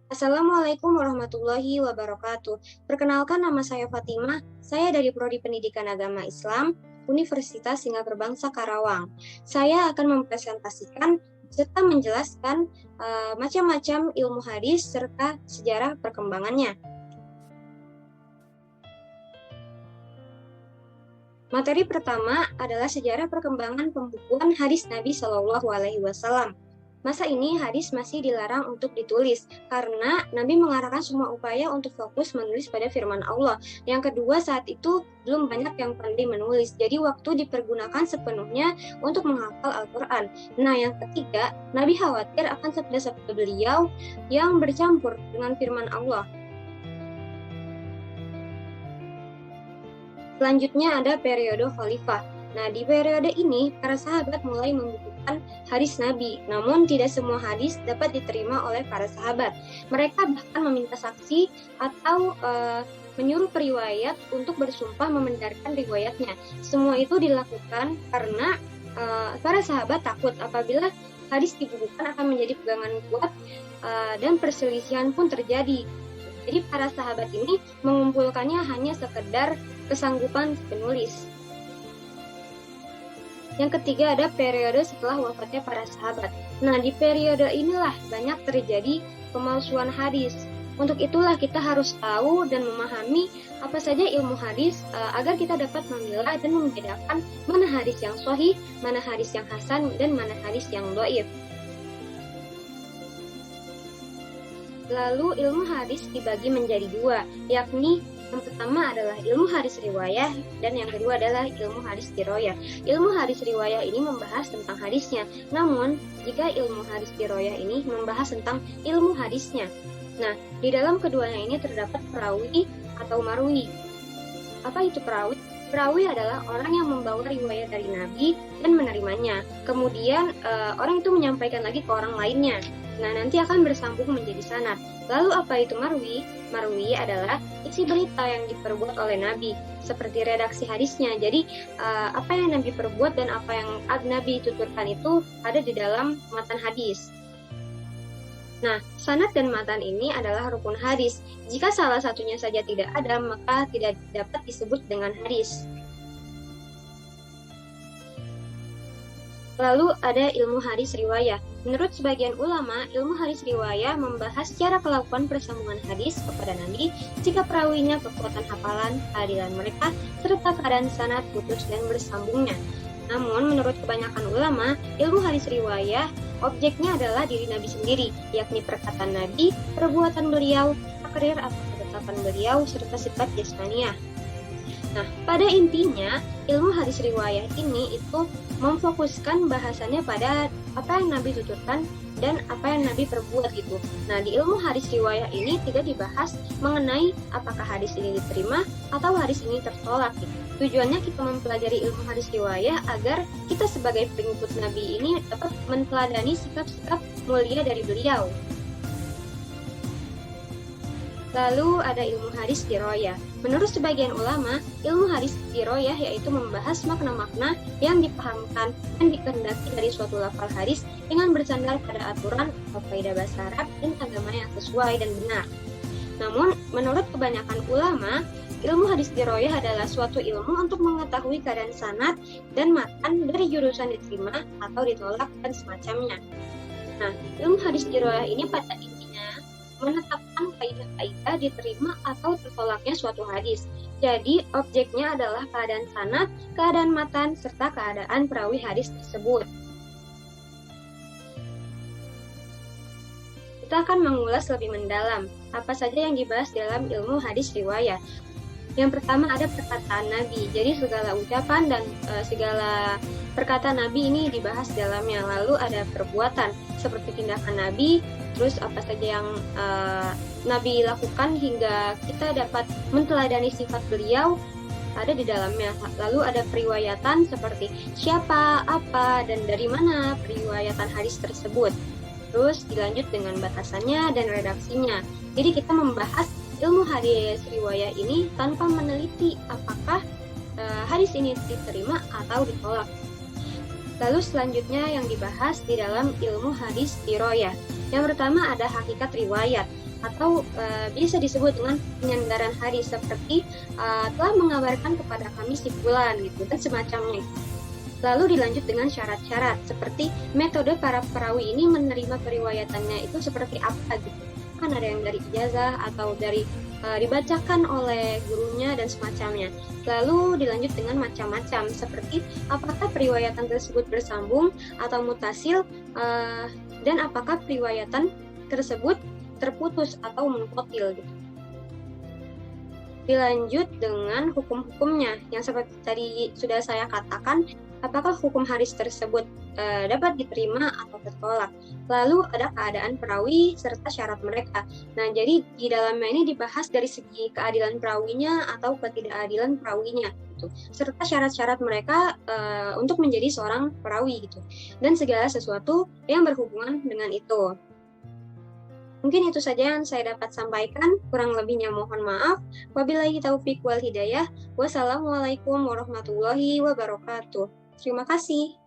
Assalamualaikum warahmatullahi wabarakatuh. Perkenalkan, nama saya Fatimah. Saya dari Prodi Pendidikan Agama Islam, Universitas Singapura Bangsa Karawang. Saya akan mempresentasikan serta menjelaskan macam-macam ilmu hadis serta sejarah perkembangannya. Materi pertama adalah sejarah perkembangan pembukuan hadis Nabi Shallallahu Alaihi Wasallam. Masa ini hadis masih dilarang untuk ditulis karena Nabi mengarahkan semua upaya untuk fokus menulis pada firman Allah. Yang kedua, saat itu belum banyak yang pandai menulis, jadi waktu dipergunakan sepenuhnya untuk menghafal Al-Quran. Nah, yang ketiga, Nabi khawatir akan sabda-sabda beliau yang bercampur dengan firman Allah. Selanjutnya ada periode khalifah. Nah, di periode ini, para sahabat mulai membukukan hadis Nabi, namun tidak semua hadis dapat diterima oleh para sahabat. Mereka bahkan meminta saksi atau menyuruh periwayat untuk bersumpah membenarkan riwayatnya. Semua itu dilakukan karena para sahabat takut apabila hadis dibukukan akan menjadi pegangan kuat dan perselisihan pun terjadi. Jadi para sahabat ini mengumpulkannya hanya sekedar kesanggupan penulis. Yang ketiga ada periode setelah wafatnya para sahabat. Nah, di periode inilah banyak terjadi pemalsuan hadis. Untuk itulah kita harus tahu dan memahami apa saja ilmu hadis agar kita dapat memilah dan membedakan mana hadis yang sahih, mana hadis yang hasan, dan mana hadis yang dhaif. Lalu ilmu hadis dibagi menjadi dua, yakni yang pertama adalah ilmu hadis riwayah dan yang kedua adalah ilmu hadis diroyah. Ilmu hadis riwayah ini membahas tentang hadisnya, namun jika ilmu hadis diroyah ini membahas tentang ilmu hadisnya. Nah, di dalam keduanya ini terdapat perawi atau marwi. Apa itu perawi? Perawi adalah orang yang membawa riwayat dari Nabi dan menerimanya. Kemudian orang itu menyampaikan lagi ke orang lainnya. Nah, nanti akan bersambung menjadi sanad. Lalu apa itu marwi? Marwi adalah isi berita yang diperbuat oleh Nabi, seperti redaksi hadisnya. Jadi apa yang Nabi perbuat dan apa yang Nabi tuturkan itu ada di dalam matan hadis. Nah, sanad dan matan ini adalah rukun hadis. Jika salah satunya saja tidak ada, maka tidak dapat disebut dengan hadis. Lalu ada ilmu hadis riwayah. Menurut sebagian ulama, ilmu hadis riwayah membahas cara kelakuan persambungan hadis kepada Nabi, jika perawinya, kekuatan hafalan, keadilan mereka, serta keadaan sanad putus dan bersambungnya. Namun, menurut kebanyakan ulama, ilmu hadis riwayah objeknya adalah diri Nabi sendiri, yakni perkataan Nabi, perbuatan beliau, takrir atau ketetapan beliau, serta sifat jasmaniah. Nah, pada intinya, ilmu hadis riwayah ini itu memfokuskan bahasannya pada apa yang Nabi tuturkan dan apa yang Nabi perbuat gitu. Nah, di ilmu hadis riwayah ini tidak dibahas mengenai apakah hadis ini diterima atau hadis ini tertolak gitu. Tujuannya kita mempelajari ilmu hadis riwayah agar kita sebagai pengikut Nabi ini dapat meneladani sikap-sikap mulia dari beliau. Lalu ada ilmu hadis diroyah. Menurut sebagian ulama, ilmu hadis diroyah yaitu membahas makna-makna yang dipahamkan dan dikehendaki dari suatu lafal hadis dengan bersandar pada aturan atau kaidah bahasa Arab dan agama yang sesuai dan benar. Namun, menurut kebanyakan ulama, ilmu hadis diroyah adalah suatu ilmu untuk mengetahui keadaan sanad dan matan dari jurusan diterima atau ditolak dan semacamnya. Nah, ilmu hadis diroyah ini pada menetapkan kaidah-kaidah diterima atau tertolaknya suatu hadis. Jadi, objeknya adalah keadaan sanad, keadaan matan, serta keadaan perawi hadis tersebut. Kita akan mengulas lebih mendalam apa saja yang dibahas dalam ilmu hadis riwayah. Yang pertama ada perkataan Nabi. Jadi segala ucapan dan segala perkataan Nabi ini dibahas dalamnya. Lalu ada perbuatan seperti tindakan Nabi, terus apa saja yang Nabi lakukan hingga kita dapat menteladani sifat beliau ada di dalamnya. Lalu ada periwayatan seperti siapa, apa, dan dari mana periwayatan hadis tersebut. Terus dilanjut dengan batasannya dan redaksinya. Jadi kita membahas ilmu hadis riwayah ini tanpa meneliti apakah hadis ini diterima atau ditolak. Lalu selanjutnya yang dibahas di dalam ilmu hadis diroyah. Yang pertama ada hakikat riwayat. atau bisa disebut dengan penyandaran hadis seperti telah mengabarkan kepada kami si fulan gitu dan semacamnya. Lalu dilanjut dengan syarat-syarat seperti metode para perawi ini menerima periwayatannya itu seperti apa gitu. Kan ada yang dari ijazah atau dari dibacakan oleh gurunya dan semacamnya. Lalu dilanjut dengan macam-macam seperti apakah periwayatan tersebut bersambung atau mutasil dan apakah periwayatan tersebut terputus atau munqatil gitu. Dilanjut dengan hukum-hukumnya yang seperti tadi sudah saya katakan, apakah hukum hadis tersebut dapat diterima atau tertolak. Lalu ada keadaan perawi serta syarat mereka. Nah, jadi di dalamnya ini dibahas dari segi keadilan perawinya atau ketidakadilan perawinya gitu. Serta syarat-syarat mereka untuk menjadi seorang perawi gitu. Dan segala sesuatu yang berhubungan dengan itu. Mungkin itu saja yang saya dapat sampaikan, kurang lebihnya mohon maaf. Wabillahi taufik wal hidayah. Wassalamualaikum warahmatullahi wabarakatuh. Terima kasih.